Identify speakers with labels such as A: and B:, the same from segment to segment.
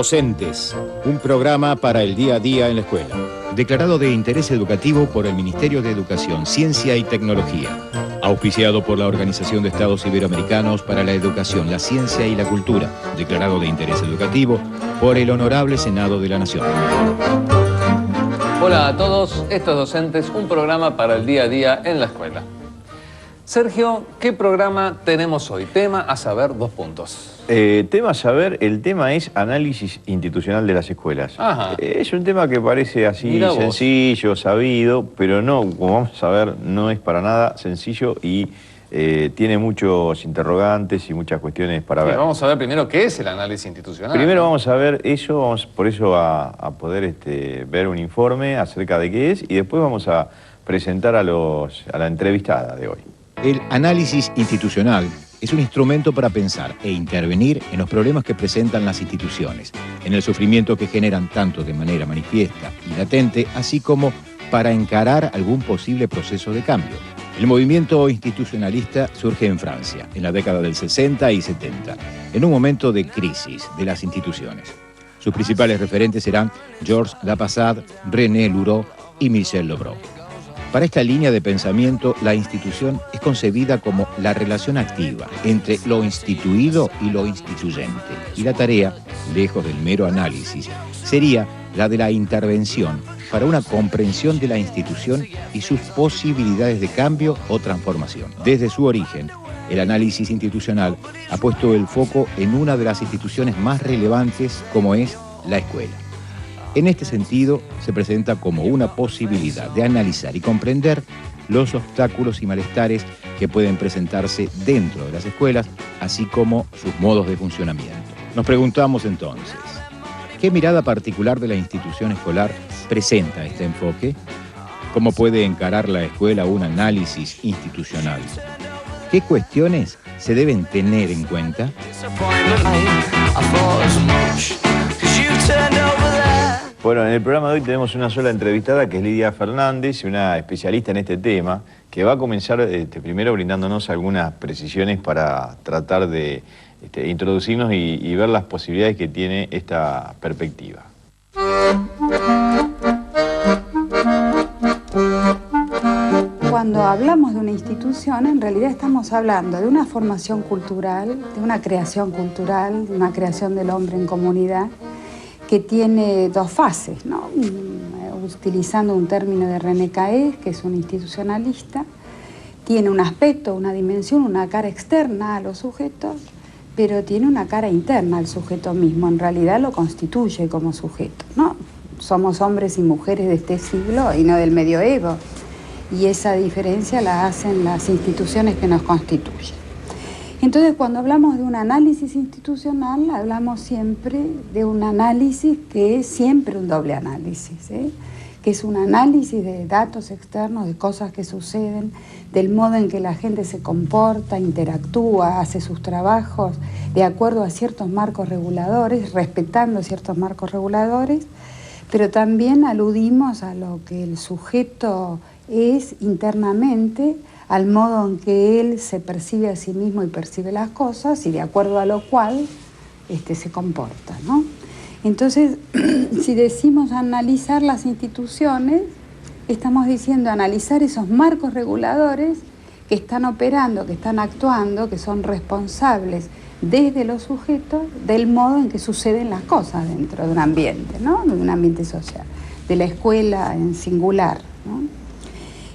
A: Docentes, un programa para el día a día en la escuela. Declarado de interés educativo por el Ministerio de Educación, Ciencia y Tecnología. Auspiciado por la Organización de Estados Iberoamericanos para la Educación, la Ciencia y la Cultura. Declarado de interés educativo por el Honorable Senado de la Nación.
B: Hola a todos, esto es Docentes, un programa para el día a día en la escuela. Sergio, ¿qué programa tenemos hoy? Tema a saber, 2 puntos.
C: Tema a saber, el tema es análisis institucional de las escuelas. Es un tema que parece así sencillo, sabido, pero no, como vamos a ver, no es para nada sencillo y tiene muchos interrogantes y muchas cuestiones para ver.
B: Vamos a ver primero qué es el análisis institucional.
C: Primero vamos a ver eso, vamos por eso a poder ver un informe acerca de qué es y después vamos a presentar a la entrevistada de hoy.
A: El análisis institucional es un instrumento para pensar e intervenir en los problemas que presentan las instituciones, en el sufrimiento que generan tanto de manera manifiesta y latente, así como para encarar algún posible proceso de cambio. El movimiento institucionalista surge en Francia, en la década del 60 y 70, en un momento de crisis de las instituciones. Sus principales referentes serán Georges Lapassade, René Louraud y Michel Levrault. Para esta línea de pensamiento, la institución es concebida como la relación activa entre lo instituido y lo instituyente. Y la tarea, lejos del mero análisis, sería la de la intervención para una comprensión de la institución y sus posibilidades de cambio o transformación. Desde su origen, el análisis institucional ha puesto el foco en una de las instituciones más relevantes, como es la escuela. En este sentido, se presenta como una posibilidad de analizar y comprender los obstáculos y malestares que pueden presentarse dentro de las escuelas, así como sus modos de funcionamiento. Nos preguntamos entonces, ¿qué mirada particular de la institución escolar presenta este enfoque? ¿Cómo puede encarar la escuela un análisis institucional? ¿Qué cuestiones se deben tener en cuenta?
C: Bueno, en el programa de hoy tenemos una sola entrevistada que es Lidia Fernández, una especialista en este tema, que va a comenzar primero brindándonos algunas precisiones para tratar de introducirnos y ver las posibilidades que tiene esta perspectiva.
D: Cuando hablamos de una institución, en realidad estamos hablando de una formación cultural, de una creación cultural, de una creación del hombre en comunidad, que tiene 2 fases, ¿no? Utilizando un término de René Caes, que es un institucionalista, tiene un aspecto, una dimensión, una cara externa a los sujetos, pero tiene una cara interna al sujeto mismo, en realidad lo constituye como sujeto, ¿no? Somos hombres y mujeres de este siglo y no del medioevo, y esa diferencia la hacen las instituciones que nos constituyen. Entonces, cuando hablamos de un análisis institucional, hablamos siempre de un análisis que es siempre un doble análisis, que es un análisis de datos externos, de cosas que suceden, del modo en que la gente se comporta, interactúa, hace sus trabajos de acuerdo a ciertos marcos reguladores, respetando ciertos marcos reguladores, pero también aludimos a lo que el sujeto es internamente, al modo en que él se percibe a sí mismo y percibe las cosas y de acuerdo a lo cual se comporta, ¿no? Entonces, si decimos analizar las instituciones, estamos diciendo analizar esos marcos reguladores que están operando, que están actuando, que son responsables desde los sujetos del modo en que suceden las cosas dentro de un ambiente, ¿no? De un ambiente social, de la escuela en singular, ¿no?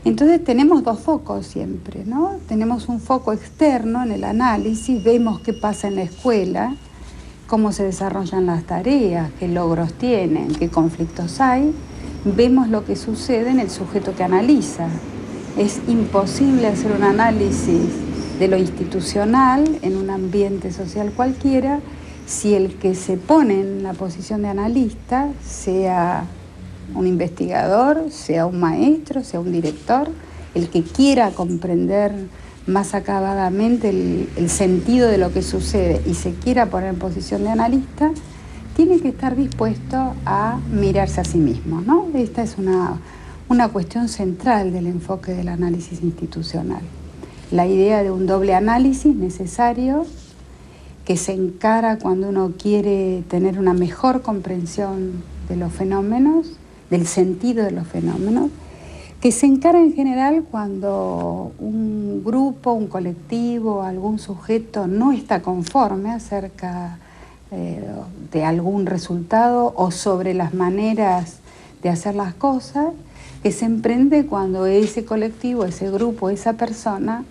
D: Entonces tenemos 2 focos siempre, ¿no? Tenemos un foco externo en el análisis, vemos qué pasa en la escuela, cómo se desarrollan las tareas, qué logros tienen, qué conflictos hay, vemos lo que sucede en el sujeto que analiza. Es imposible hacer un análisis de lo institucional en un ambiente social cualquiera si el que se pone en la posición de analista sea un investigador, sea un maestro, sea un director, el que quiera comprender más acabadamente el sentido de lo que sucede y se quiera poner en posición de analista, tiene que estar dispuesto a mirarse a sí mismo, ¿no? Esta es una cuestión central del enfoque del análisis institucional. La idea de un doble análisis necesario que se encara cuando uno quiere tener una mejor comprensión de los fenómenos, del sentido de los fenómenos, que se encara en general cuando un grupo, un colectivo, algún sujeto no está conforme acerca de algún resultado o sobre las maneras de hacer las cosas, que se emprende cuando ese colectivo, ese grupo, esa persona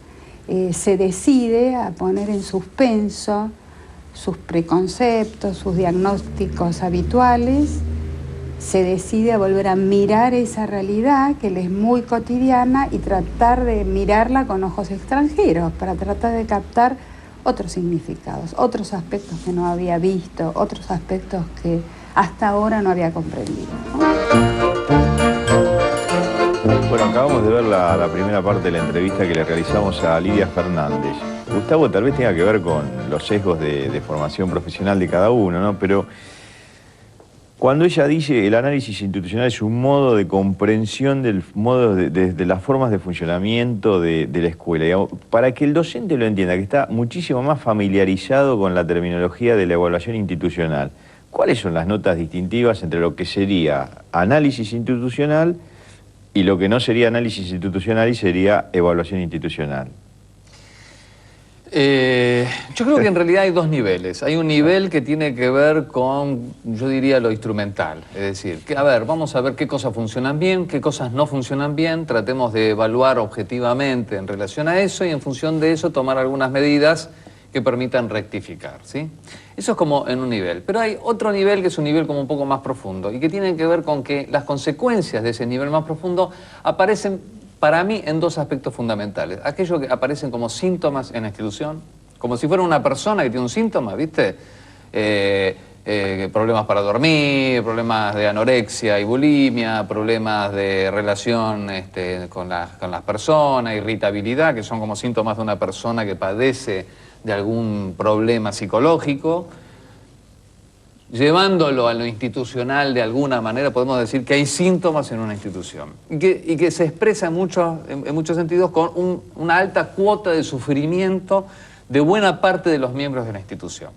D: se decide a poner en suspenso sus preconceptos, sus diagnósticos habituales, se decide a volver a mirar esa realidad que le es muy cotidiana y tratar de mirarla con ojos extranjeros para tratar de captar otros significados, otros aspectos que no había visto, otros aspectos que hasta ahora no había comprendido, ¿no?
C: Bueno, acabamos de ver la primera parte de la entrevista que le realizamos a Lidia Fernández. Gustavo, tal vez tenga que ver con los sesgos de formación profesional de cada uno, ¿no? Pero cuando ella dice el análisis institucional es un modo de comprensión del modo de las formas de funcionamiento de la escuela, digamos, para que el docente lo entienda, que está muchísimo más familiarizado con la terminología de la evaluación institucional, ¿cuáles son las notas distintivas entre lo que sería análisis institucional y lo que no sería análisis institucional y sería evaluación institucional?
B: Yo creo que en realidad hay dos niveles. Hay un nivel que tiene que ver con, yo diría, lo instrumental. Es decir, que, a ver, vamos a ver qué cosas funcionan bien, qué cosas no funcionan bien, tratemos de evaluar objetivamente en relación a eso y en función de eso tomar algunas medidas que permitan rectificar, ¿sí? Eso es como en un nivel. Pero hay otro nivel que es un nivel como un poco más profundo y que tiene que ver con que las consecuencias de ese nivel más profundo aparecen para mí en dos aspectos fundamentales. Aquellos que aparecen como síntomas en la institución, como si fuera una persona que tiene un síntoma, ¿viste? Problemas para dormir, problemas de anorexia y bulimia, problemas de relación con las personas, irritabilidad, que son como síntomas de una persona que padece de algún problema psicológico. Llevándolo a lo institucional de alguna manera, podemos decir que hay síntomas en una institución y que se expresa en muchos sentidos con una alta cuota de sufrimiento de buena parte de los miembros de la institución.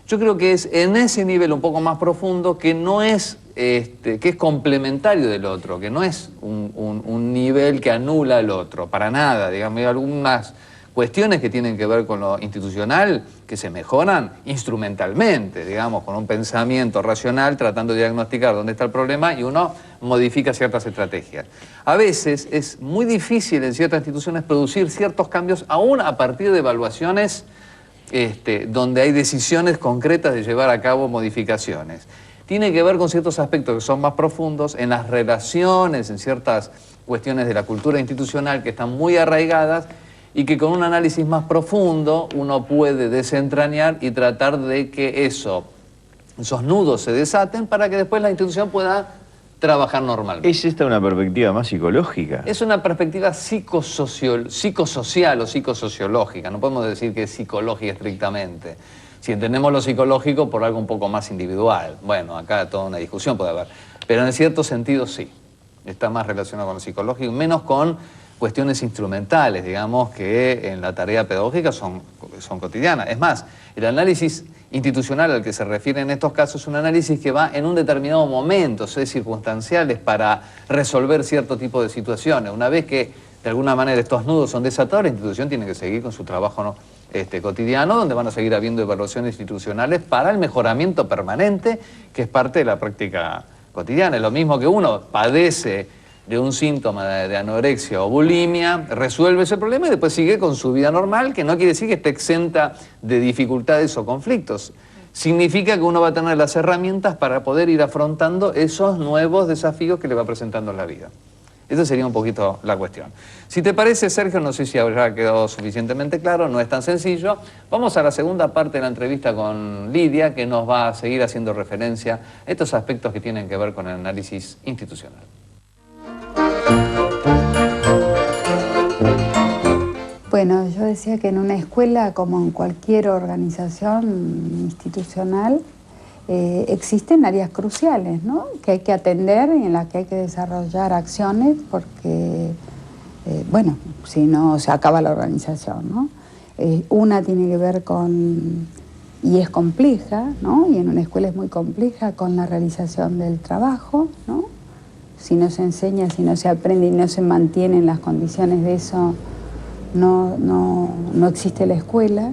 B: Yo creo que es en ese nivel un poco más profundo que no es, que es complementario del otro, que no es un nivel que anula al otro, para nada. Digamos, hay algunas cuestiones que tienen que ver con lo institucional que se mejoran instrumentalmente, digamos, con un pensamiento racional tratando de diagnosticar dónde está el problema y uno modifica ciertas estrategias. A veces es muy difícil en ciertas instituciones producir ciertos cambios aún a partir de evaluaciones donde hay decisiones concretas de llevar a cabo modificaciones. Tiene que ver con ciertos aspectos que son más profundos, en las relaciones, en ciertas cuestiones de la cultura institucional que están muy arraigadas y que con un análisis más profundo uno puede desentrañar y tratar de que esos nudos se desaten para que después la institución pueda trabajar normalmente.
C: ¿Es esta una perspectiva más psicológica?
B: Es una perspectiva psicosocial o psicosociológica, no podemos decir que es psicológica estrictamente. Si entendemos lo psicológico por algo un poco más individual, bueno, acá toda una discusión puede haber, pero en cierto sentido sí, está más relacionado con lo psicológico, menos con cuestiones instrumentales, digamos, que en la tarea pedagógica son cotidianas. Es más, el análisis institucional al que se refiere en estos casos es un análisis que va en un determinado momento, es circunstanciales para resolver cierto tipo de situaciones. Una vez que de alguna manera estos nudos son desatados, la institución tiene que seguir con su trabajo, ¿no? Cotidiano, donde van a seguir habiendo evaluaciones institucionales para el mejoramiento permanente, que es parte de la práctica cotidiana. Es lo mismo que uno padece de un síntoma de anorexia o bulimia, resuelve ese problema y después sigue con su vida normal, que no quiere decir que esté exenta de dificultades o conflictos. Significa que uno va a tener las herramientas para poder ir afrontando esos nuevos desafíos que le va presentando la vida. Esa sería un poquito la cuestión. Si te parece, Sergio, no sé si habrá quedado suficientemente claro, no es tan sencillo. Vamos a la segunda parte de la entrevista con Lidia, que nos va a seguir haciendo referencia a estos aspectos que tienen que ver con el análisis institucional.
D: Bueno, yo decía que en una escuela, como en cualquier organización institucional, existen áreas cruciales, ¿no?, que hay que atender y en las que hay que desarrollar acciones porque, bueno, si no se acaba la organización, ¿no? Una tiene que ver con y es compleja, ¿no? Y en una escuela es muy compleja con la realización del trabajo, ¿no? Si no se enseña, si no se aprende y no se mantienen las condiciones de eso, no existe la escuela.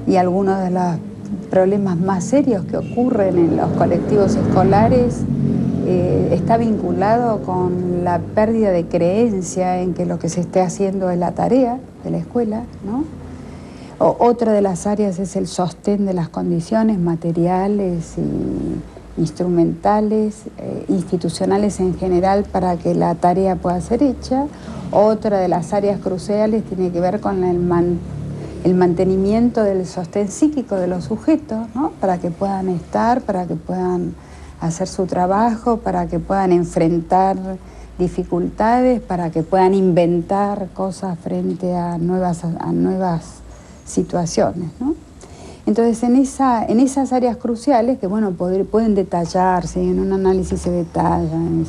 D: Y algunos de los problemas más serios que ocurren en los colectivos escolares está vinculado con la pérdida de creencia en que lo que se esté haciendo es la tarea de la escuela, ¿no? Otra de las áreas es el sostén de las condiciones materiales y instrumentales, institucionales en general, para que la tarea pueda ser hecha. Otra de las áreas cruciales tiene que ver con el mantenimiento del sostén psíquico de los sujetos, ¿no? Para que puedan estar, para que puedan hacer su trabajo, para que puedan enfrentar dificultades, para que puedan inventar cosas frente a nuevas situaciones, ¿no? Entonces, en esas áreas cruciales, que bueno, pueden detallarse, en un análisis se detallan,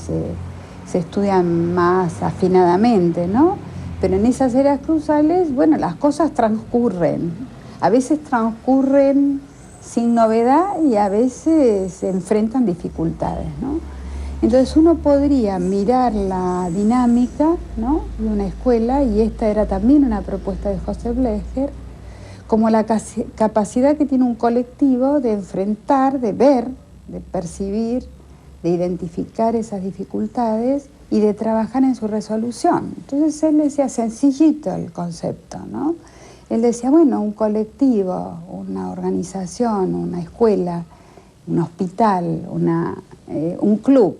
D: se estudian más afinadamente, ¿no? Pero en esas áreas cruciales, bueno, las cosas transcurren. A veces transcurren sin novedad y a veces se enfrentan dificultades, ¿no? Entonces uno podría mirar la dinámica, ¿no?, de una escuela, y esta era también una propuesta de José Blecher, como la capacidad que tiene un colectivo de enfrentar, de ver, de percibir, de identificar esas dificultades y de trabajar en su resolución. Entonces él decía sencillito el concepto, ¿no? Él decía, bueno, un colectivo, una organización, una escuela, un hospital, un club,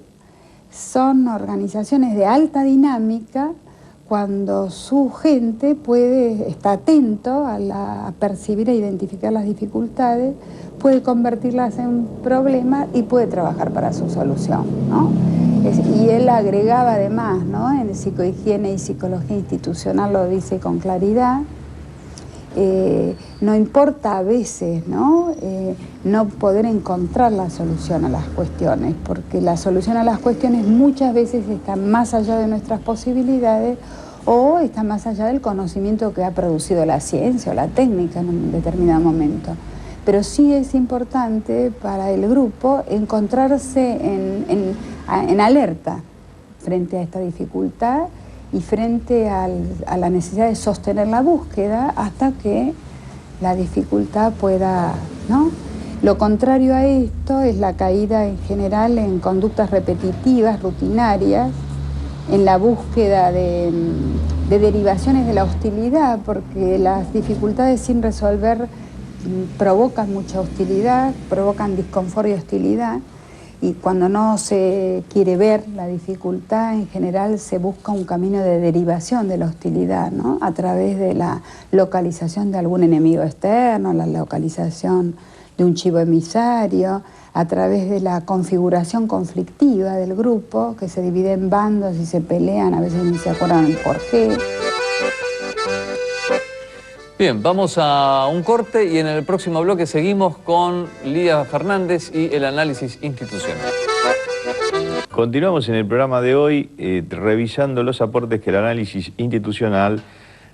D: son organizaciones de alta dinámica cuando su gente está atento a percibir e identificar las dificultades, puede convertirlas en un problema y puede trabajar para su solución, ¿no? Y él agregaba además, ¿no?, en psicohigiene y psicología institucional lo dice con claridad, no importa a veces, ¿no?, no poder encontrar la solución a las cuestiones, porque la solución a las cuestiones muchas veces está más allá de nuestras posibilidades o está más allá del conocimiento que ha producido la ciencia o la técnica en un determinado momento. Pero sí es importante para el grupo encontrarse en alerta frente a esta dificultad y frente a la necesidad de sostener la búsqueda hasta que la dificultad pueda, ¿no? Lo contrario a esto es la caída en general en conductas repetitivas, rutinarias, en la búsqueda de derivaciones de la hostilidad, porque las dificultades sin resolver provocan mucha hostilidad, provocan disconfort y hostilidad, y cuando no se quiere ver la dificultad, en general se busca un camino de derivación de la hostilidad, ¿no?, a través de la localización de algún enemigo externo, la localización de un chivo emisario, a través de la configuración conflictiva del grupo, que se divide en bandos y se pelean, a veces ni se acuerdan por qué.
B: Bien, vamos a un corte y en el próximo bloque seguimos con Lidia Fernández y el análisis institucional.
C: Continuamos en el programa de hoy revisando los aportes que el análisis institucional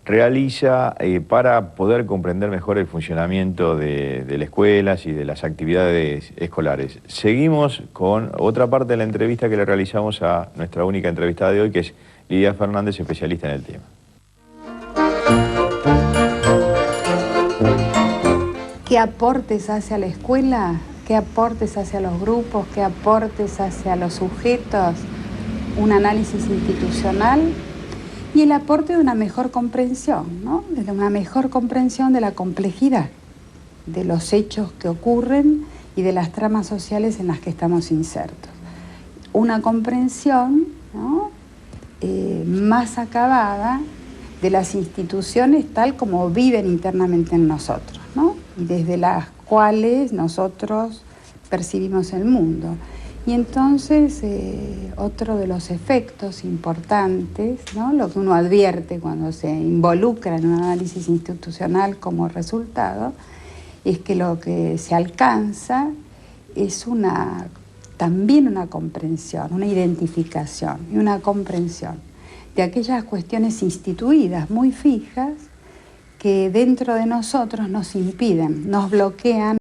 C: realiza para poder comprender mejor el funcionamiento de las escuelas y de las actividades escolares. Seguimos con otra parte de la entrevista que le realizamos a nuestra única entrevistada de hoy, que es Lidia Fernández, especialista en el tema.
D: ¿Qué aportes hace a la escuela? ¿Qué aportes hace a los grupos? ¿Qué aportes hace a los sujetos? Un análisis institucional y el aporte de una mejor comprensión, ¿no?, de una mejor comprensión de la complejidad de los hechos que ocurren y de las tramas sociales en las que estamos insertos. Una comprensión, ¿no?, más acabada de las instituciones tal como viven internamente en nosotros, ¿no?, y desde las cuales nosotros percibimos el mundo. Y entonces otro de los efectos importantes, ¿no?, lo que uno advierte cuando se involucra en un análisis institucional como resultado, es que lo que se alcanza es también una comprensión, una identificación y una comprensión de aquellas cuestiones instituidas muy fijas que dentro de nosotros nos impiden, nos bloquean